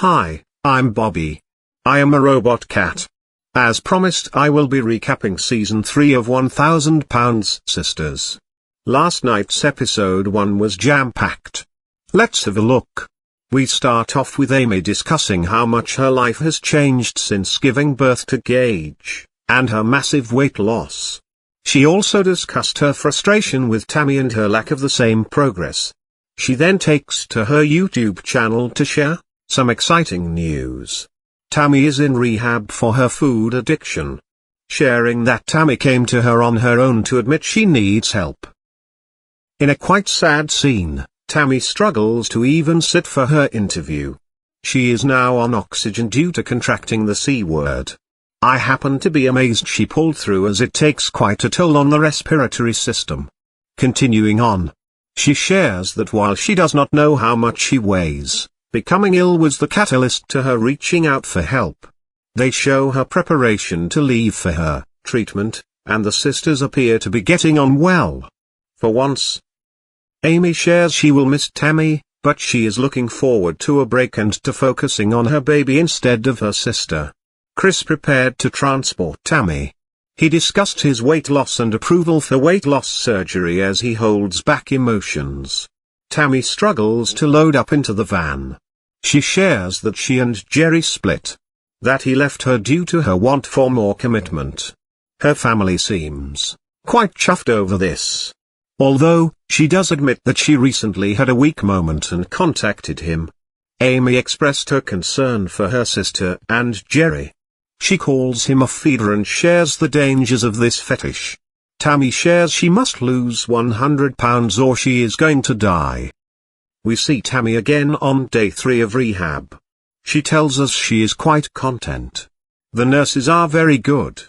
Hi, I'm Bobby. I am a robot cat. As promised, I will be recapping Season 3 of 1000 Pounds Sisters. Last night's episode 1 was jam-packed. Let's have a look. We start off with Amy discussing how much her life has changed since giving birth to Gage, and her massive weight loss. She also discussed her frustration with Tammy and her lack of the same progress. She then takes to her YouTube channel to share some exciting news. Tammy is in rehab for her food addiction. Sharing that Tammy came to her on her own to admit she needs help. In a quite sad scene, Tammy struggles to even sit for her interview. She is now on oxygen due to contracting the C word. I happen to be amazed she pulled through, as it takes quite a toll on the respiratory system. Continuing on, she shares that while she does not know how much she weighs, becoming ill was the catalyst to her reaching out for help. They show her preparation to leave for her treatment, and the sisters appear to be getting on well. For once, Amy shares she will miss Tammy, but she is looking forward to a break and to focusing on her baby instead of her sister. Chris prepared to transport Tammy. He discussed his weight loss and approval for weight loss surgery as he holds back emotions. Tammy struggles to load up into the van. She shares that she and Jerry split. That he left her due to her want for more commitment. Her family seems quite chuffed over this. Although, she does admit that she recently had a weak moment and contacted him. Amy expressed her concern for her sister and Jerry. She calls him a feeder and shares the dangers of this fetish. Tammy shares she must lose 100 pounds or she is going to die. We see Tammy again on day 3 of rehab. She tells us she is quite content. The nurses are very good.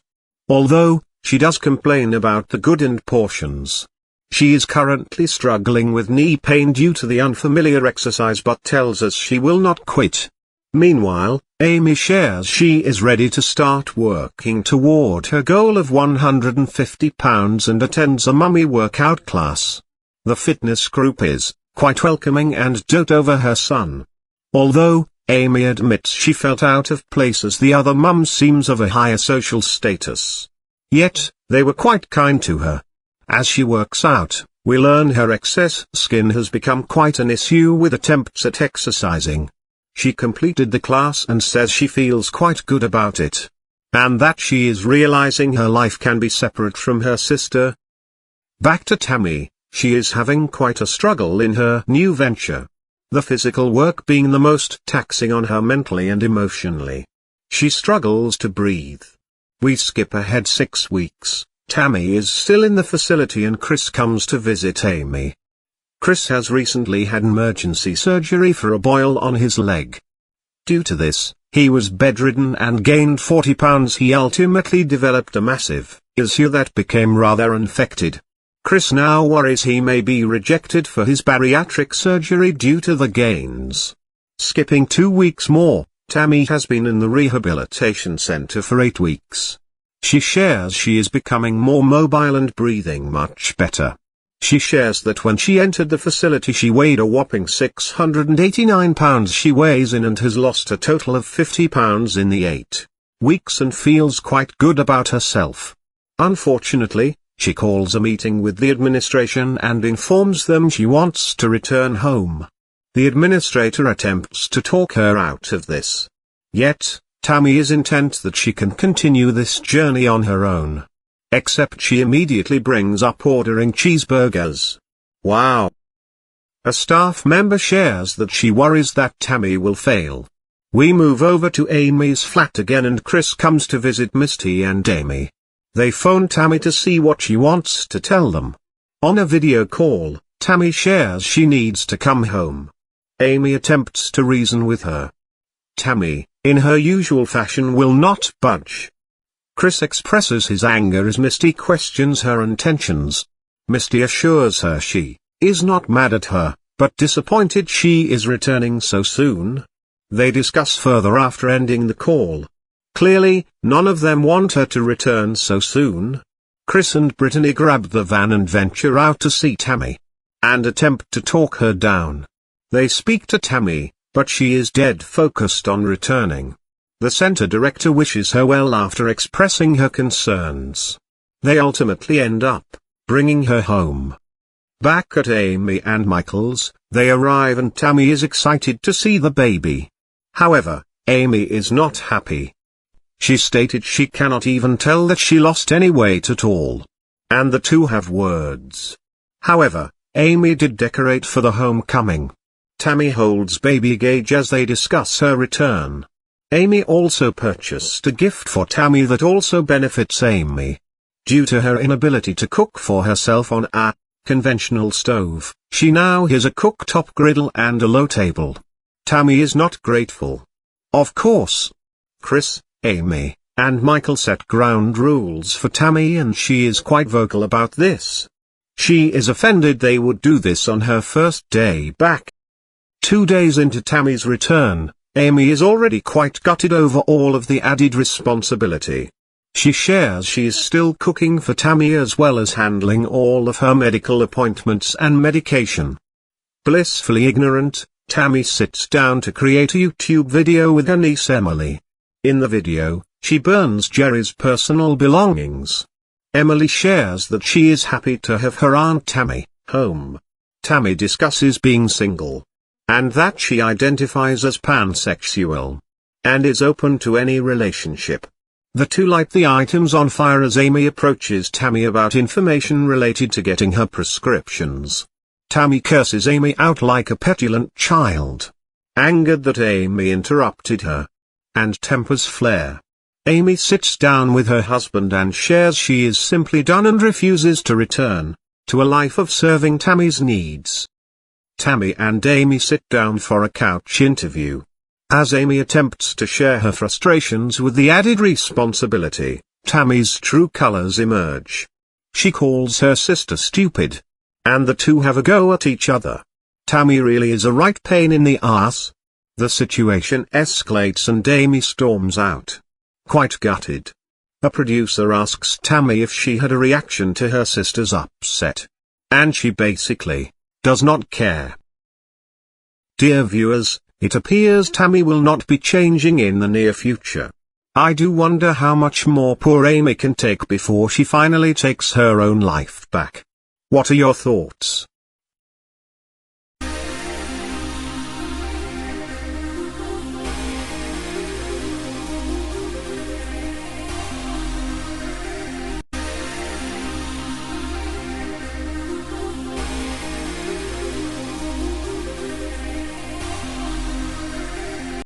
Although, she does complain about the good and portions. She is currently struggling with knee pain due to the unfamiliar exercise but tells us she will not quit. Meanwhile, Amy shares she is ready to start working toward her goal of 150 pounds and attends a mummy workout class. The fitness group is quite welcoming and dote over her son. Although, Amy admits she felt out of place as the other mum seems of a higher social status. Yet, they were quite kind to her. As she works out, we learn her excess skin has become quite an issue with attempts at exercising. She completed the class and says she feels quite good about it. And that she is realizing her life can be separate from her sister. Back to Tammy, she is having quite a struggle in her new venture. The physical work being the most taxing on her mentally and emotionally. She struggles to breathe. We skip ahead 6 weeks. Tammy is still in the facility and Chris comes to visit Amy. Chris has recently had emergency surgery for a boil on his leg. Due to this, he was bedridden and gained 40 pounds. He ultimately developed a massive issue that became rather infected. Chris now worries he may be rejected for his bariatric surgery due to the gains. Skipping 2 weeks more, Tammy has been in the rehabilitation center for 8 weeks. She shares she is becoming more mobile and breathing much better. She shares that when she entered the facility she weighed a whopping 689 pounds. She weighs in and has lost a total of 50 pounds in the 8 weeks and feels quite good about herself. Unfortunately, she calls a meeting with the administration and informs them she wants to return home. The administrator attempts to talk her out of this. Yet, Tammy is intent that she can continue this journey on her own. Except she immediately brings up ordering cheeseburgers. Wow! A staff member shares that she worries that Tammy will fail. We move over to Amy's flat again and Chris comes to visit Misty and Amy. They phone Tammy to see what she wants to tell them. On a video call, Tammy shares she needs to come home. Amy attempts to reason with her. Tammy, in her usual fashion, will not budge. Chris expresses his anger as Misty questions her intentions. Misty assures her she is not mad at her, but disappointed she is returning so soon. They discuss further after ending the call. Clearly, none of them want her to return so soon. Chris and Brittany grab the van and venture out to see Tammy, and attempt to talk her down. They speak to Tammy, but she is dead focused on returning. The center director wishes her well after expressing her concerns. They ultimately end up bringing her home. Back at Amy and Michael's, they arrive and Tammy is excited to see the baby. However, Amy is not happy. She stated she cannot even tell that she lost any weight at all. And the two have words. However, Amy did decorate for the homecoming. Tammy holds baby Gage as they discuss her return. Amy also purchased a gift for Tammy that also benefits Amy. Due to her inability to cook for herself on a conventional stove, she now has a cooktop griddle and a low table. Tammy is not grateful. Of course, Chris, Amy, and Michael set ground rules for Tammy and she is quite vocal about this. She is offended they would do this on her first day back. 2 days into Tammy's return, Amy is already quite gutted over all of the added responsibility. She shares she is still cooking for Tammy as well as handling all of her medical appointments and medication. Blissfully ignorant, Tammy sits down to create a YouTube video with her niece Emily. In the video, she burns Jerry's personal belongings. Emily shares that she is happy to have her Aunt Tammy home. Tammy discusses being single, and that she identifies as pansexual, and is open to any relationship. The two light the items on fire as Amy approaches Tammy about information related to getting her prescriptions. Tammy curses Amy out like a petulant child, angered that Amy interrupted her, and tempers flare. Amy sits down with her husband and shares she is simply done and refuses to return to a life of serving Tammy's needs. Tammy and Amy sit down for a couch interview. As Amy attempts to share her frustrations with the added responsibility, Tammy's true colors emerge. She calls her sister stupid, and the two have a go at each other. Tammy really is a right pain in the ass. The situation escalates and Amy storms out, quite gutted. A producer asks Tammy if she had a reaction to her sister's upset, and she basically does not care. Dear viewers, it appears Tammy will not be changing in the near future. I do wonder how much more poor Amy can take before she finally takes her own life back. What are your thoughts?